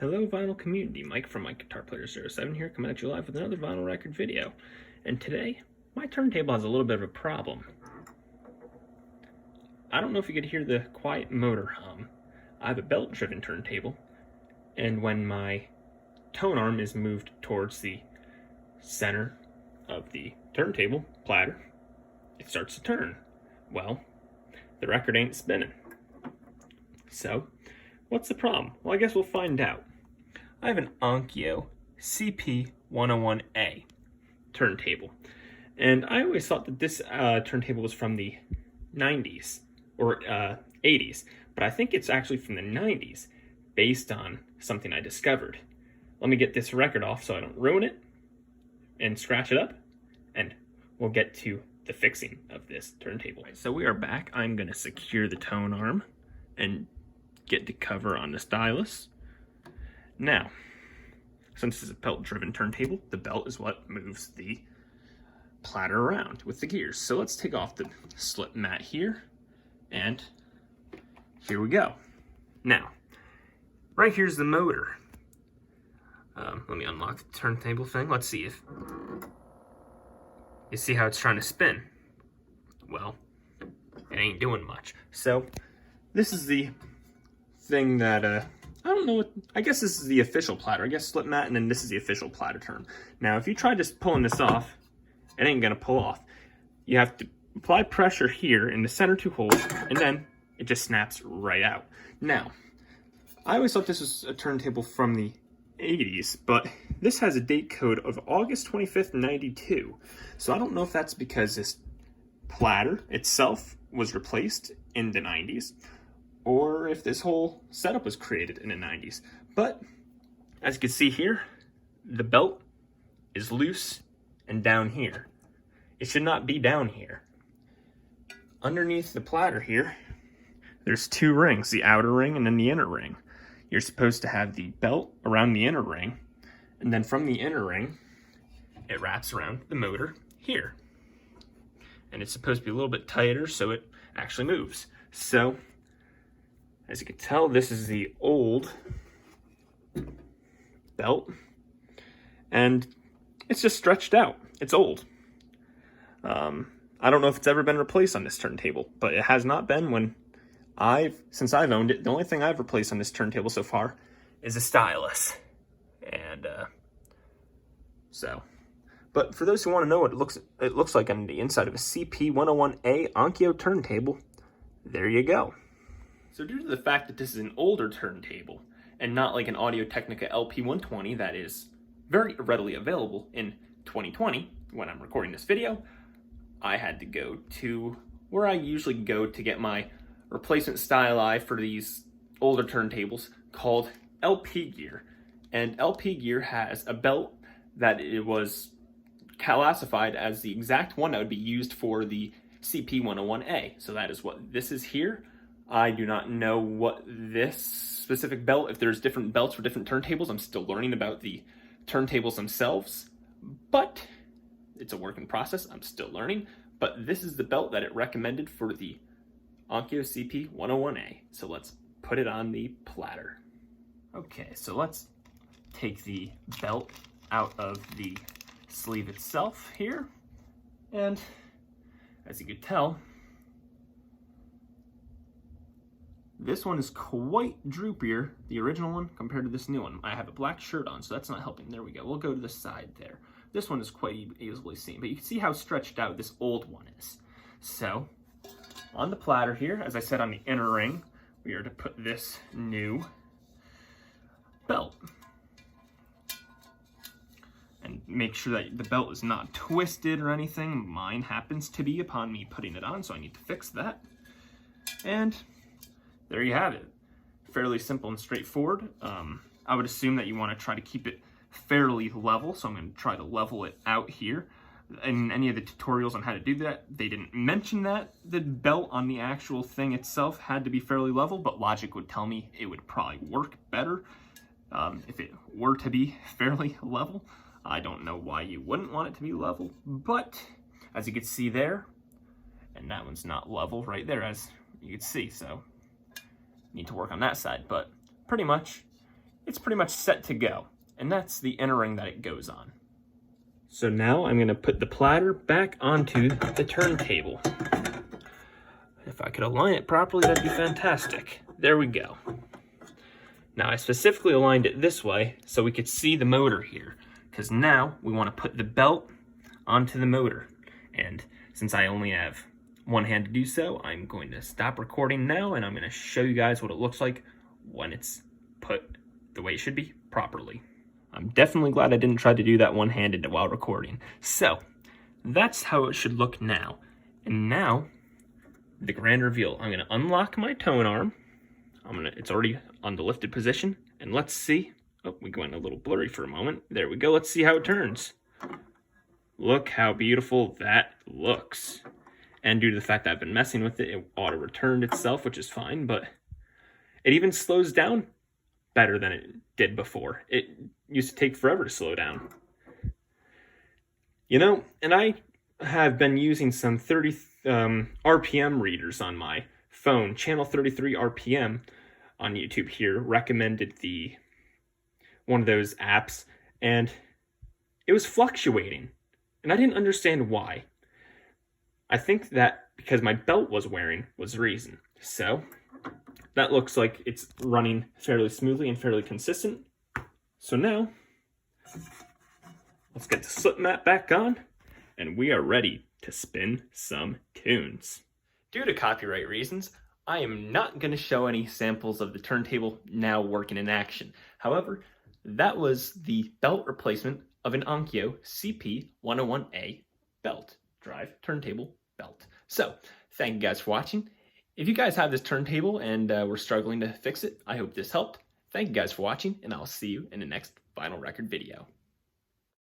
Hello vinyl community, Mike from MikeGuitarPlayer07 here, coming at you live with another vinyl record video. And today, my turntable has a little bit of a problem. I don't know if you could hear the quiet motor hum. I have a belt-driven turntable, and when my tone arm is moved towards the center of the turntable, platter, it starts to turn. Well, the record ain't spinning. So, what's the problem? Well, I guess we'll find out. I have an Onkyo CP-101A turntable, and I always thought that this turntable was from the 90s or 80s, but I think it's actually from the 90s based on something I discovered. Let me get this record off so I don't ruin it and scratch it up, and we'll get to the fixing of this turntable. So we are back. I'm going to secure the tone arm and get the cover on the stylus. Now, since this is a belt-driven turntable, the belt is what moves the platter around with the gears. So let's take off the slip mat here, and here we go. Now, right here's the motor. Let me unlock the turntable thing. Let's see if you see how it's trying to spin. Well, it ain't doing much. So this is the thing that I don't know what, I guess this is the official platter. I guess slip mat, and then this is the official platter term. Now, if you try just pulling this off, it ain't gonna pull off. You have to apply pressure here in the center two holes, and then it just snaps right out. Now, I always thought this was a turntable from the 80s, but this has a date code of August 25th, 92. So I don't know if that's because this platter itself was replaced in the 90s, or if this whole setup was created in the 90s. But as you can see here, the belt is loose and down here. It should not be down here. Underneath the platter here, there's two rings, the outer ring and then the inner ring. You're supposed to have the belt around the inner ring, and then from the inner ring, it wraps around the motor here. And it's supposed to be a little bit tighter so it actually moves. So, as you can tell, this is the old belt, and it's just stretched out. It's old. I don't know if it's ever been replaced on this turntable, but it has not been since I've owned it. The only thing I've replaced on this turntable so far is a stylus. And but for those who want to know what it looks like on the inside of a CP-101A Onkyo turntable, there you go. So due to the fact that this is an older turntable, and not like an Audio-Technica LP120 that is very readily available in 2020, when I'm recording this video, I had to go to where I usually go to get my replacement styli for these older turntables, called LP Gear. And LP Gear has a belt that it was classified as the exact one that would be used for the CP-101A. So that is what this is here. I do not know what this specific belt, if there's different belts for different turntables. I'm still learning about the turntables themselves, but it's a work in process. I'm still learning, but this is the belt that it recommended for the Onkyo CP-101A. So let's put it on the platter. Okay, so let's take the belt out of the sleeve itself here, and as you can tell, this one is quite droopier, the original one, compared to this new one. I have a black shirt on, so that's not helping. There we go. We'll go to the side there. This one is quite easily seen, but you can see how stretched out this old one is. So, on the platter here, as I said, on the inner ring, we are to put this new belt. And make sure that the belt is not twisted or anything. Mine happens to be upon me putting it on, so I need to fix that. And there you have it. Fairly simple and straightforward. I would assume that you want to try to keep it fairly level, so I'm going to try to level it out here. In any of the tutorials on how to do that, they didn't mention that the belt on the actual thing itself had to be fairly level, but logic would tell me it would probably work better if it were to be fairly level. I don't know why you wouldn't want it to be level, but as you can see there, and that one's not level right there, as you can see, so need to work on that side, but pretty much it's pretty much set to go. And that's the inner ring that it goes on. So now I'm gonna put the platter back onto the turntable. If I could align it properly, that'd be fantastic. There we go. Now I specifically aligned it this way so we could see the motor here, because now we want to put the belt onto the motor. And since I only have one hand to do so, I'm going to stop recording now and I'm going to show you guys what it looks like when it's put the way it should be properly. I'm definitely glad I didn't try to do that one-handed while recording. So that's how it should look now. And now the grand reveal. I'm going to unlock my tone arm. It's already on the lifted position, and let's see. Oh, we went a little blurry for a moment. There we go. Let's see how it turns. Look how beautiful that looks. And due to the fact that I've been messing with it, it auto-returned itself, which is fine, but it even slows down better than it did before. It used to take forever to slow down. You know, and I have been using some 30 RPM readers on my phone. Channel 33 RPM on YouTube here recommended one of those apps, and it was fluctuating, and I didn't understand why. I think that because my belt was wearing was the reason. So that looks like it's running fairly smoothly and fairly consistent. So now let's get the slip mat back on, and we are ready to spin some tunes. Due to copyright reasons, I am not going to show any samples of the turntable now working in action. However, that was the belt replacement of an Onkyo CP-101A belt drive turntable belt. So, thank you guys for watching. If you guys have this turntable and were struggling to fix it, I hope this helped. Thank you guys for watching, and I'll see you in the next vinyl record video.